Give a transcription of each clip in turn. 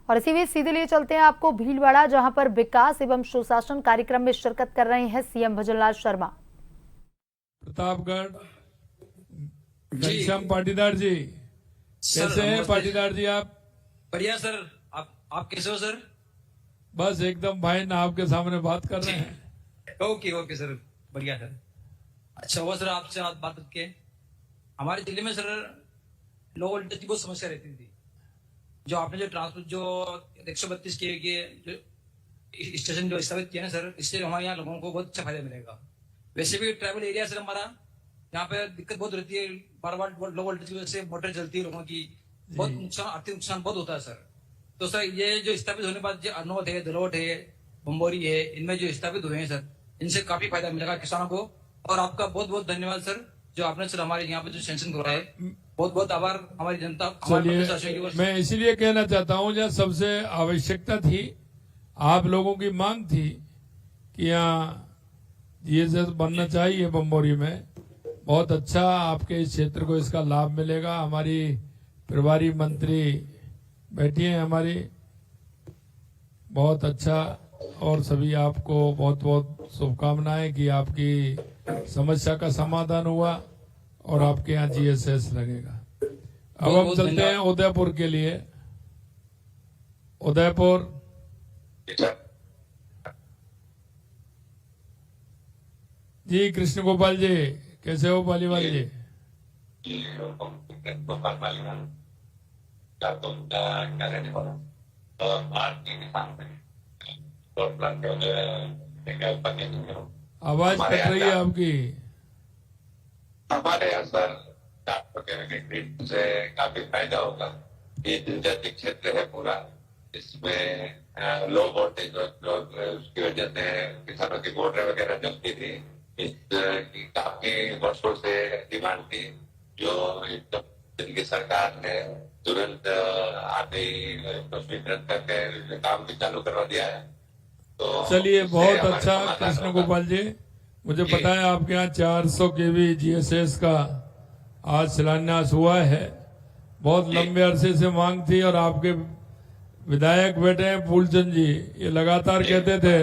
और इसी बीच सीधे लिए चलते हैं आपको भीलवाड़ा, जहां पर विकास एवं सुशासन कार्यक्रम में शिरकत कर रहे हैं सीएम भजनलाल शर्मा। प्रतापगढ़ घनश्याम पाटीदार जी, कैसे हैं पाटीदार जी आप? बढ़िया सर। आप कैसे हो सर? बस एकदम भाई ना, आपके सामने बात कर रहे हैं। ओके ओके सर, बढ़िया सर। अच्छा हुआ सर आपसे बात करके। हमारे जिले में सर लो वोल्टेज की बहुत समस्या रहती थी। जो आपने जो ट्रांसपोर्ट जो 132 के जो स्टेशन जो स्थापित किया ना सर, इससे हमारे यहाँ लोगों को बहुत अच्छा फायदा मिलेगा। वैसे भी ट्रैवल एरिया सर हमारा यहाँ पे दिक्कत बहुत रहती है, बार बार लो वोल्टेज की वजह से मोटर चलती है, लोगों की बहुत नुकसान, आर्थिक नुकसान बहुत होता है सर। तो सर ये जो स्थापित होने के बाद जो अनोट है, दलोट है, बम्बोरी है, इनमें जो स्थापित हुए हैं सर, इनसे काफी फायदा मिलेगा किसानों को। और आपका बहुत बहुत धन्यवाद सर, जो आपने सर हमारे यहाँ पे जो सेंशन करवाया है। बहुत बहुत आभार हमारी जनता। चलिए, मैं इसीलिए कहना चाहता हूँ, जहाँ सबसे आवश्यकता थी, आप लोगों की मांग थी कि यहाँ जीएसएस बनना चाहिए बम्बोरी में। बहुत अच्छा, आपके इस क्षेत्र को इसका लाभ मिलेगा। हमारी प्रभारी मंत्री बैठी हैं हमारी, बहुत अच्छा। और सभी आपको बहुत बहुत शुभकामनाएं कि आपकी समस्या का समाधान हुआ और आपके यहाँ जीएसएस लगेगा। अब हम चलते हैं उदयपुर के लिए। उदयपुर जी, कृष्ण गोपाल जी, कैसे हो पालीवाल जी? आवाज कट रही है आपकी। हमारे यहाँ सर से काफी फायदा होगा। ये जनजातीय क्षेत्र है पूरा, इसमें लो वोल्टेज उसकी वजह से किसानों की मोटर वगैरह चलती थी। इसकी काफी वर्षों से डिमांड थी, जो जिनकी सरकार ने तुरंत आते ही स्वीकृत करके काम भी चालू करवा दिया है। तो चलिए, बहुत अच्छा कृष्ण गोपाल जी, मुझे पता है आपके यहाँ 400 केवी जीएसएस का आज शिलान्यास हुआ है। बहुत लंबे अरसे से मांग थी और आपके विधायक बैठे हैं फूलचंद जी, ये लगातार कहते थे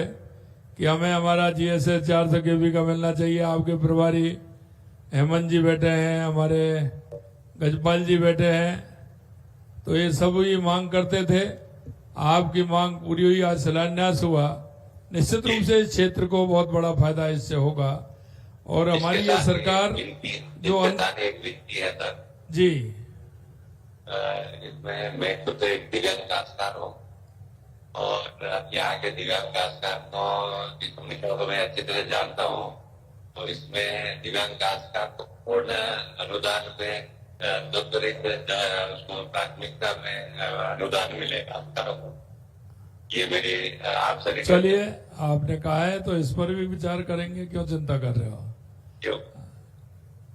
कि हमें हमारा जीएसएस 400 केवी का मिलना चाहिए। आपके प्रभारी हेमंत जी बैठे हैं, हमारे गजपाल जी बैठे हैं, तो ये सब ये मांग करते थे। आपकी मांग पूरी हुई, आज शिलान्यास हुआ। निश्चित रूप से इस क्षेत्र को बहुत बड़ा फायदा इससे होगा। और हमारी ये सरकार जो जी, इसमें मैं खुद एक दिव्यांग काश्तकार हूँ और यहाँ के दिव्यांग काश्तकार की समस्याओं को मैं अच्छी तरह जानता हूँ। और इसमें दिव्यांग काश्तकार को पूर्ण अनुदान में उसको प्राथमिकता में अनुदान मिलेगा। ये मेरी आपसे। चलिए, आपने कहा है तो इस पर भी विचार करेंगे, क्यों चिंता कर रहे हो?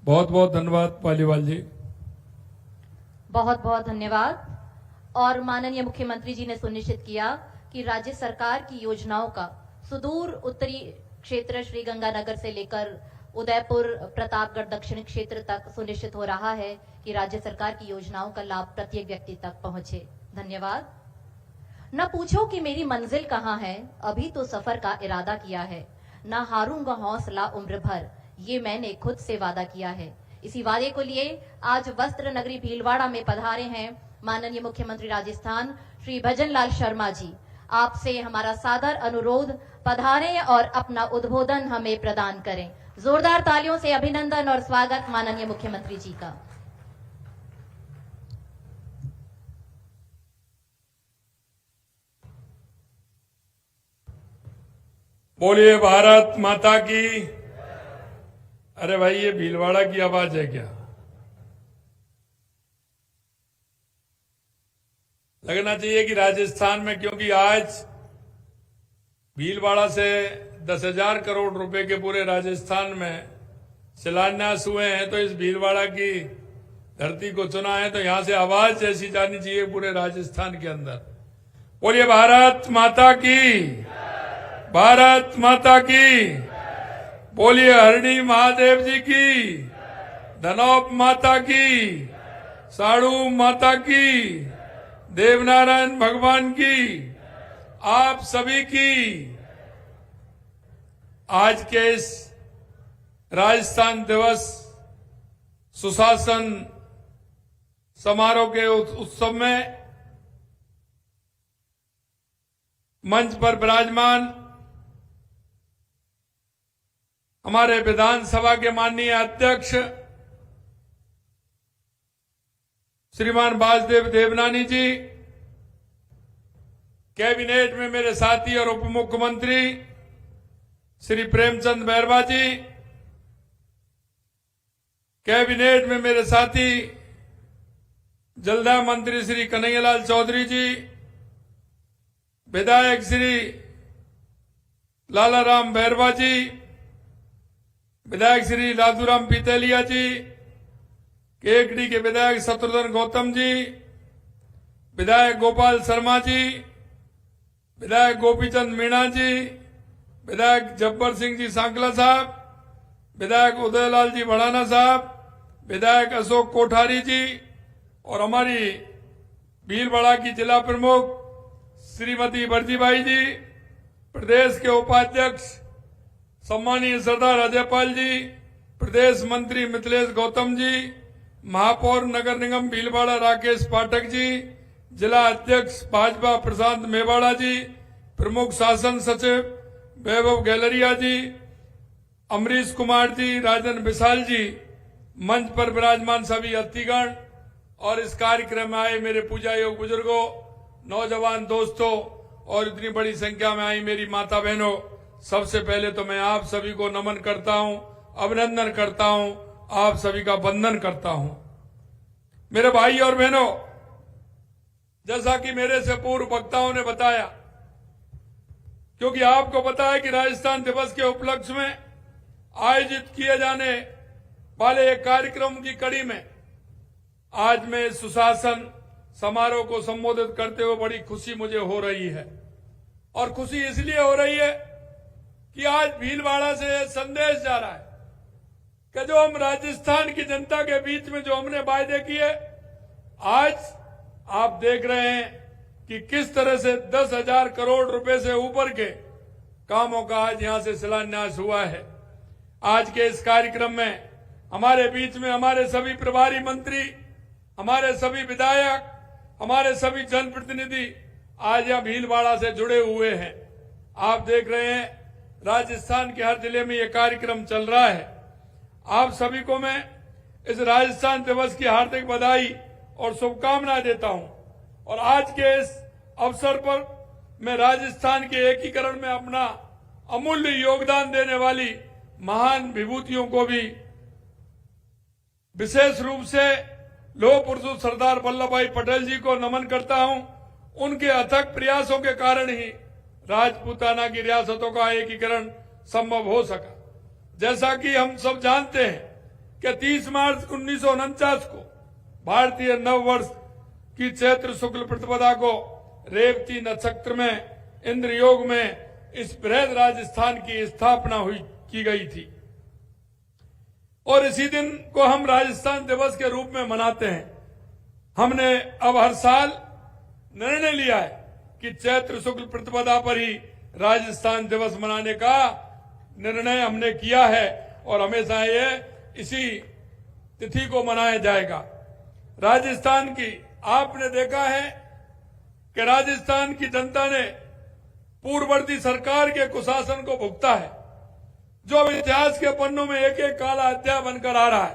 बहुत बहुत धन्यवाद पालीवाल जी। बहुत बहुत धन्यवाद। और माननीय मुख्यमंत्री जी ने सुनिश्चित किया कि राज्य सरकार की योजनाओं का सुदूर उत्तरी क्षेत्र श्रीगंगानगर से लेकर उदयपुर प्रतापगढ़ दक्षिणी क्षेत्र तक सुनिश्चित हो रहा है कि राज्य सरकार की योजनाओं का लाभ प्रत्येक व्यक्ति तक पहुंचे। धन्यवाद। न पूछो कि मेरी मंजिल कहाँ है, अभी तो सफर का इरादा किया है। न हारूंगा हौसला उम्र भर, ये मैंने खुद से वादा किया है। इसी वादे को लिए आज वस्त्र नगरी भीलवाड़ा में पधारे हैं माननीय मुख्यमंत्री राजस्थान श्री भजनलाल शर्मा जी। आपसे हमारा सादर अनुरोध, पधारें और अपना उद्बोधन हमें प्रदान करें। जोरदार तालियों से अभिनंदन और स्वागत माननीय मुख्यमंत्री जी का। बोलिए भारत माता की। अरे भाई, ये भीलवाड़ा की आवाज है क्या? लगना चाहिए कि राजस्थान में, क्योंकि आज भीलवाड़ा से 10,000 करोड़ रुपए के पूरे राजस्थान में शिलान्यास हुए हैं, तो इस भीलवाड़ा की धरती को चुना है, तो यहां से आवाज ऐसी जानी चाहिए पूरे राजस्थान के अंदर। बोलिए भारत माता की, भारत माता की। बोलिए हरणी महादेव जी की, धनौप माता की, साड़ू माता की, देवनारायण भगवान की, आप सभी की आज के इस राजस्थान दिवस सुशासन समारोह के उत्सव में मंच पर विराजमान हमारे विधानसभा के माननीय अध्यक्ष श्रीमान वासुदेव देवनानी जी, कैबिनेट में मेरे साथी और उप मुख्यमंत्री श्री प्रेमचंद बैरवा जी, कैबिनेट में मेरे साथी जलदाय मंत्री श्री कन्हैयालाल चौधरी जी, विधायक श्री लालाराम बैरवा जी, विधायक श्री लादूराम पीतेलिया जी, केकड़ी के विधायक शत्रुघ्न गौतम जी, विधायक गोपाल शर्मा जी, विधायक गोपीचंद मीणा जी, विधायक जब्बर सिंह जी सांकला साहब, विधायक उदयलाल जी भड़ाना साहब, विधायक अशोक कोठारी जी और हमारी भीलवाड़ा की जिला प्रमुख श्रीमती वर्जीबाई जी, प्रदेश के उपाध्यक्ष सम्मानीय सरदार अजयपाल जी, प्रदेश मंत्री मिथिलेश गौतम जी, महापौर नगर निगम भीलवाड़ा राकेश पाठक जी, जिला अध्यक्ष भाजपा प्रशांत मेवाड़ा जी, प्रमुख शासन सचिव वैभव गैलरिया जी, अमरीश कुमार जी, राजन विशाल जी, मंच पर विराजमान सभी अतिथिगण और इस कार्यक्रम में आए मेरे पूजा योग बुजुर्गों, नौजवान दोस्तों और इतनी बड़ी संख्या में आई मेरी माता बहनों, सबसे पहले तो मैं आप सभी को नमन करता हूं, अभिनंदन करता हूं, आप सभी का वंदन करता हूं। मेरे भाई और बहनों, जैसा कि मेरे से पूर्व वक्ताओं ने बताया, क्योंकि आपको पता है कि राजस्थान दिवस के उपलक्ष्य में आयोजित किए जाने वाले एक कार्यक्रम की कड़ी में आज मैं सुशासन समारोह को संबोधित करते हुए बड़ी खुशी मुझे हो रही है। और खुशी इसलिए हो रही है कि आज भीलवाड़ा से यह संदेश जा रहा है कि जो हम राजस्थान की जनता के बीच में जो हमने वायदे किए, आज आप देख रहे हैं कि किस तरह से 10,000 करोड़ रुपए से ऊपर के कामों का आज यहां से शिलान्यास हुआ है। आज के इस कार्यक्रम में हमारे बीच में हमारे सभी प्रभारी मंत्री, हमारे सभी विधायक, हमारे सभी जनप्रतिनिधि आज यहां भीलवाड़ा से जुड़े हुए हैं। आप देख रहे हैं राजस्थान के हर जिले में यह कार्यक्रम चल रहा है। आप सभी को मैं इस राजस्थान दिवस की हार्दिक बधाई और शुभकामनाएं देता हूं। और आज के इस अवसर पर मैं राजस्थान के एकीकरण में अपना अमूल्य योगदान देने वाली महान विभूतियों को भी विशेष रूप से लौह पुरुष सरदार वल्लभ भाई पटेल जी को नमन करता हूं। उनके अथक प्रयासों के कारण ही राजपूताना की रियासतों का एकीकरण संभव हो सका। जैसा कि हम सब जानते हैं कि 30 मार्च 1949 को भारतीय नव वर्ष की चैत्र शुक्ल प्रतिपदा को रेवती नक्षत्र में इंद्र योग में इस बृहद राजस्थान की स्थापना की गई थी और इसी दिन को हम राजस्थान दिवस के रूप में मनाते हैं। हमने अब हर साल निर्णय लिया है कि चैत्र शुक्ल प्रतिपदा पर ही राजस्थान दिवस मनाने का निर्णय हमने किया है और हमेशा ये इसी तिथि को मनाया जाएगा। राजस्थान की आपने देखा है कि राजस्थान की जनता ने पूर्ववर्ती सरकार के कुशासन को भुगता है, जो अब इतिहास के पन्नों में एक एक काला अध्याय बनकर आ रहा है।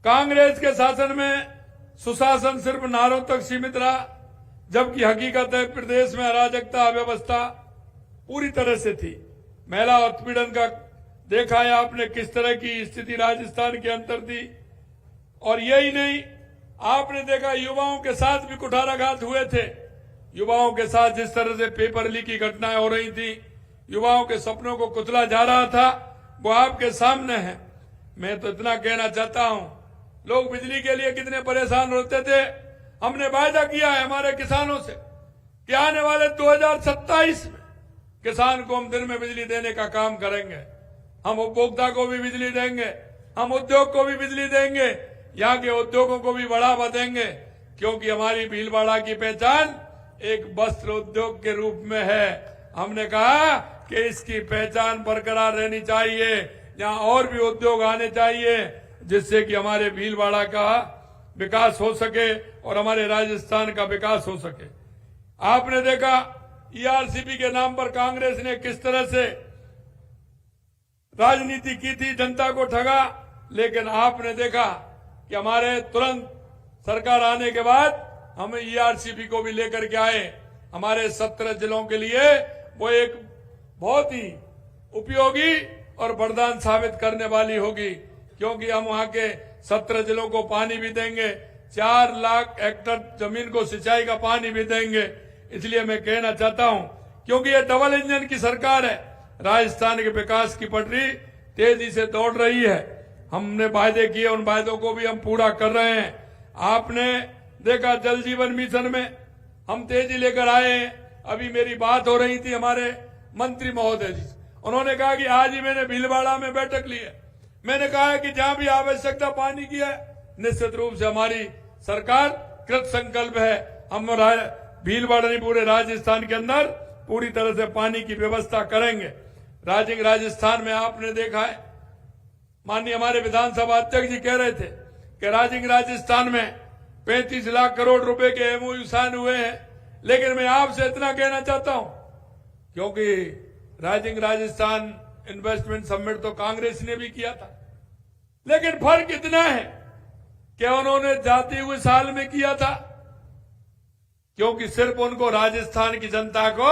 कांग्रेस के शासन में सुशासन सिर्फ नारों तक सीमित रहा, जबकि हकीकत है प्रदेश में अराजकता अव्यवस्था पूरी तरह से थी। महिला उत्पीड़न का देखा है आपने किस तरह की स्थिति राजस्थान के अंदर थी। और यही नहीं, आपने देखा युवाओं के साथ भी कुठाराघात हुए थे। युवाओं के साथ जिस तरह से पेपर लीक की घटनाएं हो रही थी, युवाओं के सपनों को कुचला जा रहा था, वो आपके सामने है। मैं तो इतना कहना चाहता हूं, लोग बिजली के लिए कितने परेशान होते थे। हमने वायदा किया है हमारे किसानों से कि आने वाले 2027 में किसान को हम दिन में बिजली देने का काम करेंगे। हम उपभोक्ता को भी बिजली देंगे, हम उद्योग को भी बिजली देंगे, यहाँ के उद्योगों को भी बढ़ावा देंगे, क्योंकि हमारी भीलवाड़ा की पहचान एक वस्त्र उद्योग के रूप में है। हमने कहा कि इसकी पहचान बरकरार रहनी चाहिए, यहाँ और भी उद्योग आने चाहिए जिससे कि हमारे भीलवाड़ा का विकास हो सके और हमारे राजस्थान का विकास हो सके। आपने देखा ईआरसीपी के नाम पर कांग्रेस ने किस तरह से राजनीति की थी, जनता को ठगा, लेकिन आपने देखा कि हमारे तुरंत सरकार आने के बाद हम ईआरसीपी को भी लेकर के आए। हमारे 17 जिलों के लिए वो एक बहुत ही उपयोगी और वरदान साबित करने वाली होगी, क्योंकि हम वहां के 17 जिलों को पानी भी देंगे, 4 लाख हेक्टेयर जमीन को सिंचाई का पानी भी देंगे। इसलिए मैं कहना चाहता हूं, क्योंकि ये डबल इंजन की सरकार है, राजस्थान के विकास की पटरी तेजी से दौड़ रही है। हमने वायदे किए, उन वायदों को भी हम पूरा कर रहे हैं। आपने देखा जल जीवन मिशन में हम तेजी लेकर आए हैं। अभी मेरी बात हो रही थी हमारे मंत्री महोदय जी, उन्होंने कहा कि आज ही मैंने भीलवाड़ा में बैठक ली है। मैंने कहा है कि जहां भी आवश्यकता पानी की है, निश्चित रूप से हमारी सरकार कृत संकल्प है। हम भीलवाड़ा नहीं, पूरे राजस्थान के अंदर पूरी तरह से पानी की व्यवस्था करेंगे। राजस्थान में आपने देखा है, माननीय हमारे विधानसभा अध्यक्ष जी कह रहे थे कि राजस्थान में 35 लाख करोड़ रुपए के एमओयू साइन हुए हैं। लेकिन मैं आपसे इतना कहना चाहता हूं, क्योंकि राजस्थान इन्वेस्टमेंट समिट तो कांग्रेस ने भी किया था, लेकिन फर्क इतना है कि उन्होंने जाते हुए साल में किया था, क्योंकि सिर्फ उनको राजस्थान की जनता को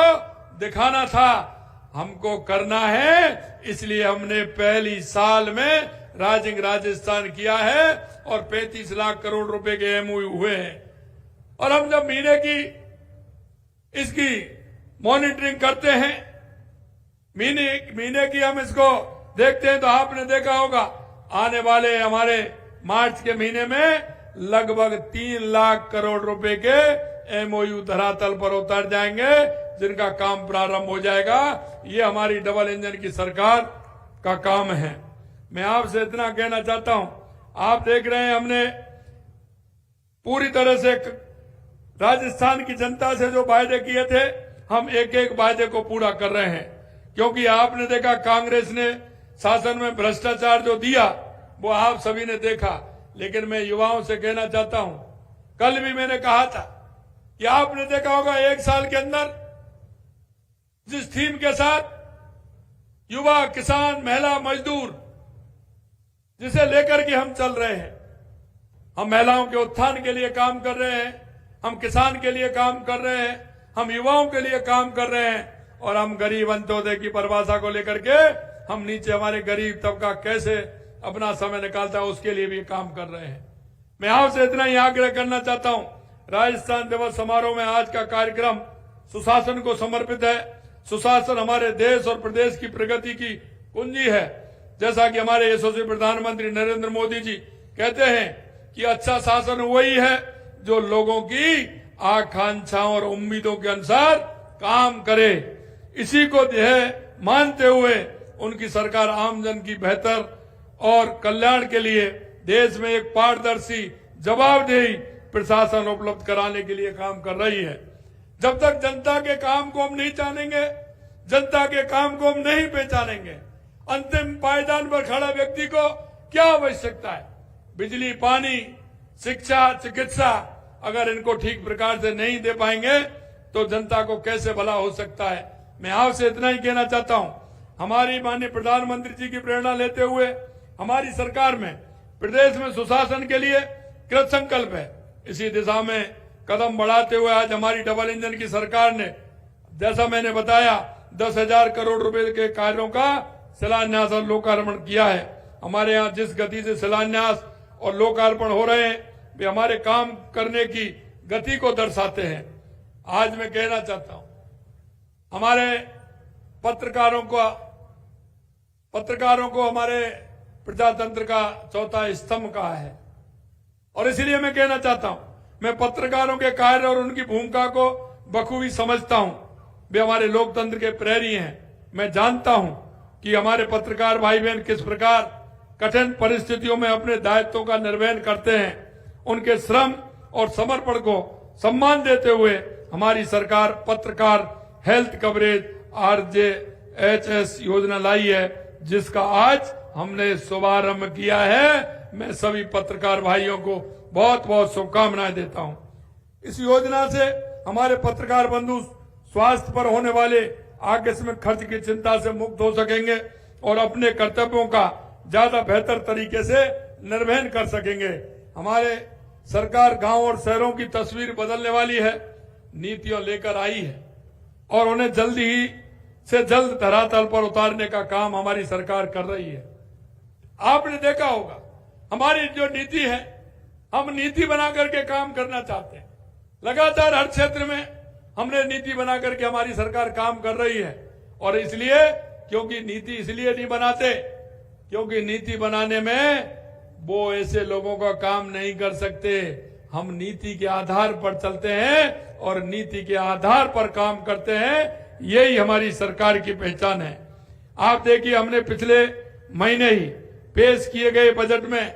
दिखाना था। हमको करना है, इसलिए हमने पहली साल में राजस्थान किया है और 35 लाख करोड़ रुपए के एमओयू हुए हैं। और हम जब महीने की इसकी मॉनिटरिंग करते हैं, महीने की हम इसको देखते हैं, तो आपने देखा होगा आने वाले हमारे मार्च के महीने में लगभग 3 लाख करोड़ रुपए के एमओयू धरातल पर उतर जाएंगे, जिनका काम प्रारंभ हो जाएगा। ये हमारी डबल इंजन की सरकार का काम है। मैं आपसे इतना कहना चाहता हूं, आप देख रहे हैं हमने पूरी तरह से राजस्थान की जनता से जो वायदे किए थे, हम एक एक वायदे को पूरा कर रहे हैं। क्योंकि आपने देखा कांग्रेस ने शासन में भ्रष्टाचार जो दिया वो आप सभी ने देखा। लेकिन मैं युवाओं से कहना चाहता हूं, कल भी मैंने कहा था कि आपने देखा होगा 1 साल के अंदर जिस थीम के साथ युवा, किसान, महिला, मजदूर जिसे लेकर के हम चल रहे हैं, हम महिलाओं के उत्थान के लिए काम कर रहे हैं, हम किसान के लिए काम कर रहे हैं, हम युवाओं के लिए काम कर रहे हैं, और हम गरीब अंत्योदय की परिभाषा को लेकर के हम नीचे हमारे गरीब तबका कैसे अपना समय निकालता है उसके लिए भी काम कर रहे हैं। मैं आपसे इतना ही आग्रह करना चाहता हूं, राजस्थान दिवस समारोह में आज का कार्यक्रम सुशासन को समर्पित है। सुशासन हमारे देश और प्रदेश की प्रगति की कुंजी है। जैसा कि हमारे यशस्वी प्रधानमंत्री नरेंद्र मोदी जी कहते हैं कि अच्छा शासन वही है जो लोगों की आकांक्षाओं और उम्मीदों के अनुसार काम करे। इसी को मानते हुए उनकी सरकार आमजन की बेहतर और कल्याण के लिए देश में एक पारदर्शी, जवाबदेही प्रशासन उपलब्ध कराने के लिए काम कर रही है। जब तक जनता के काम को हम नहीं जानेंगे, जनता के काम को हम नहीं पहचानेंगे, अंतिम पायदान पर खड़ा व्यक्ति को क्या आवश्यकता है, बिजली, पानी, शिक्षा, चिकित्सा, अगर इनको ठीक प्रकार से नहीं दे पाएंगे तो जनता को कैसे भला हो सकता है। मैं आपसे इतना ही कहना चाहता हूं, हमारी माननीय प्रधानमंत्री जी की प्रेरणा लेते हुए हमारी सरकार में प्रदेश में सुशासन के लिए कृत संकल्प है। इसी दिशा में कदम बढ़ाते हुए आज हमारी डबल इंजन की सरकार ने, जैसा मैंने बताया, 10,000 करोड़ रुपए के कार्यों का शिलान्यास और लोकार्पण किया है। हमारे यहाँ जिस गति से शिलान्यास और लोकार्पण हो रहे हैं वे हमारे काम करने की गति को दर्शाते हैं। आज मैं कहना चाहता हूं, हमारे पत्रकारों को हमारे प्रजातंत्र का चौथा स्तंभ कहा है, और इसलिए मैं कहना चाहता हूं, मैं पत्रकारों के कार्य और उनकी भूमिका को बखूबी समझता हूं। वे हमारे लोकतंत्र के प्रहरी हैं। मैं जानता हूं कि हमारे पत्रकार भाई बहन किस प्रकार कठिन परिस्थितियों में अपने दायित्वों का निर्वहन करते हैं। उनके श्रम और समर्पण को सम्मान देते हुए हमारी सरकार पत्रकार हेल्थ कवरेज RJHS योजना लाई है, जिसका आज हमने शुभारंभ किया है। मैं सभी पत्रकार भाइयों को बहुत बहुत शुभकामनाएं देता हूं। इस योजना से हमारे पत्रकार बंधु स्वास्थ्य पर होने वाले आकस्मिक खर्च की चिंता से मुक्त हो सकेंगे और अपने कर्तव्यों का ज्यादा बेहतर तरीके से निर्वहन कर सकेंगे। हमारे सरकार गांव और शहरों की तस्वीर बदलने वाली है, नीतियां लेकर आई है और उन्हें जल्दी ही से जल्द धरातल पर उतारने का काम हमारी सरकार कर रही है। आपने देखा होगा हमारी जो नीति है, हम नीति बना करके काम करना चाहते हैं। लगातार हर क्षेत्र में हमने नीति बना करके हमारी सरकार काम कर रही है और इसलिए क्योंकि नीति इसलिए नहीं बनाते क्योंकि नीति बनाने में वो ऐसे लोगों का काम नहीं कर सकते। हम नीति के आधार पर चलते हैं और नीति के आधार पर काम करते हैं। यही हमारी सरकार की पहचान है। आप देखिए हमने पिछले महीने ही पेश किए गए बजट में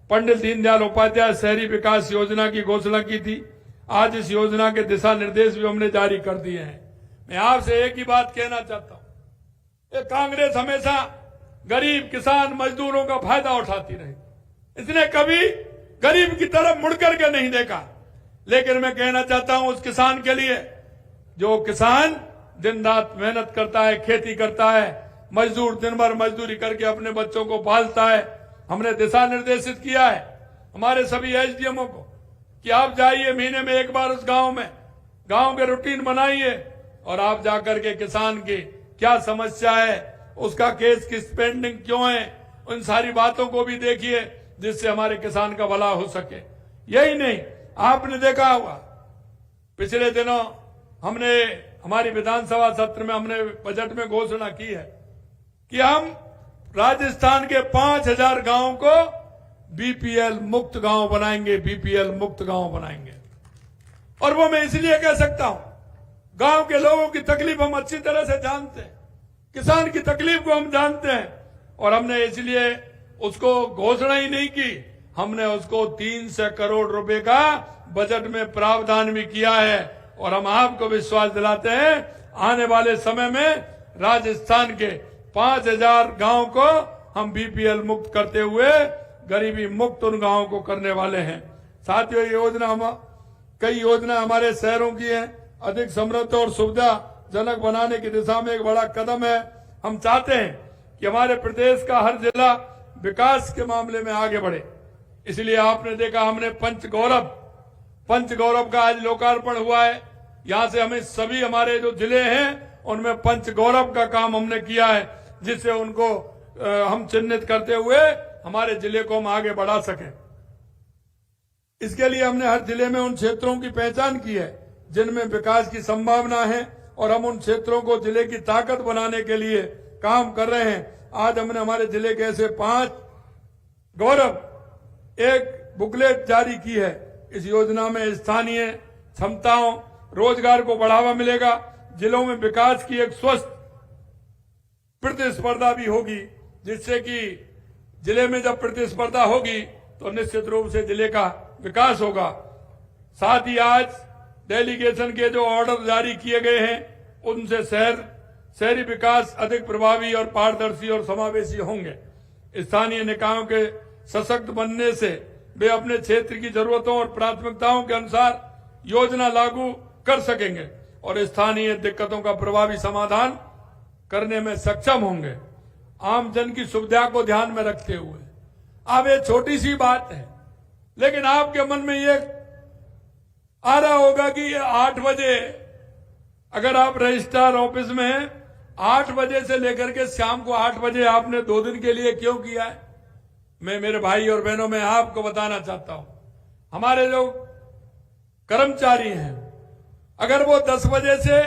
पंडित दीनदयाल उपाध्याय शहरी विकास योजना की घोषणा की थी। आज इस योजना के दिशा निर्देश भी हमने जारी कर दिए हैं। मैं आपसे एक ही बात कहना चाहता हूं, ये कांग्रेस हमेशा गरीब किसान मजदूरों का फायदा उठाती रही, इसने कभी गरीब की तरफ मुड़कर के नहीं देखा। लेकिन मैं कहना चाहता हूं उस किसान के लिए जो किसान दिन रात मेहनत करता है, खेती करता है, मजदूर दिन भर मजदूरी करके अपने बच्चों को पालता है, हमने दिशा निर्देशित किया है हमारे सभी SDMओ को कि आप जाइए महीने में एक बार उस गांव में गांव के रूटीन बनाइए और आप जाकर के किसान की क्या समस्या है, उसका केस किस पेंडिंग क्यों है, उन सारी बातों को भी देखिए जिससे हमारे किसान का भला हो सके। यही नहीं, आपने देखा होगा पिछले दिनों हमने हमारी विधानसभा सत्र में हमने बजट में घोषणा की है कि हम राजस्थान के 5000 गांवों को BPL मुक्त गांव बनाएंगे, BPL मुक्त गांव बनाएंगे। और वो मैं इसलिए कह सकता हूं, गांव के लोगों की तकलीफ हम अच्छी तरह से जानते हैं, किसान की तकलीफ को हम जानते हैं और हमने इसलिए उसको घोषणा ही नहीं की, हमने उसको 300 करोड़ रुपए का बजट में प्रावधान भी किया है। और हम आपको विश्वास दिलाते हैं आने वाले समय में राजस्थान के 5000 गांव को हम BPL मुक्त करते हुए गरीबी मुक्त उन गांवों को करने वाले हैं। साथियों, कई योजना हमारे शहरों की है, अधिक समृद्ध और सुविधाजनक बनाने की दिशा में एक बड़ा कदम है। हम चाहते हैं कि हमारे प्रदेश का हर जिला विकास के मामले में आगे बढ़े। इसलिए आपने देखा हमने पंचगौरव का आज लोकार्पण हुआ है। यहां से हमें सभी हमारे जो जिले हैं उनमें पंचगौरव का काम हमने किया है, जिससे उनको हम चिन्हित करते हुए हमारे जिले को हम आगे बढ़ा सकें। इसके लिए हमने हर जिले में उन क्षेत्रों की पहचान की है जिनमें विकास की संभावना है और हम उन क्षेत्रों को जिले की ताकत बनाने के लिए काम कर रहे हैं। आज हमने हमारे जिले के ऐसे 5 गौरव एक बुकलेट जारी की है। इस योजना में स्थानीय क्षमताओं रोजगार को बढ़ावा मिलेगा, जिलों में विकास की एक स्वस्थ प्रतिस्पर्धा भी होगी, जिससे कि जिले में जब प्रतिस्पर्धा होगी तो निश्चित रूप से जिले का विकास होगा। साथ ही आज डेलीगेशन के जो ऑर्डर जारी किए गए हैं उनसे शहरी विकास अधिक प्रभावी और पारदर्शी और समावेशी होंगे। स्थानीय निकायों के सशक्त बनने से वे अपने क्षेत्र की जरूरतों और प्राथमिकताओं के अनुसार योजना लागू कर सकेंगे और स्थानीय दिक्कतों का प्रभावी समाधान करने में सक्षम होंगे, आम जन की सुविधा को ध्यान में रखते हुए। अब ये छोटी सी बात है, लेकिन आपके मन में ये आ रहा होगा कि 8 बजे अगर आप रजिस्ट्रार ऑफिस में हैं, 8 बजे से लेकर के शाम को 8 बजे आपने 2 दिन के लिए क्यों किया है? मैं मेरे भाई और बहनों में आपको बताना चाहता हूं, हमारे जो कर्मचारी हैं अगर वो 10 बजे से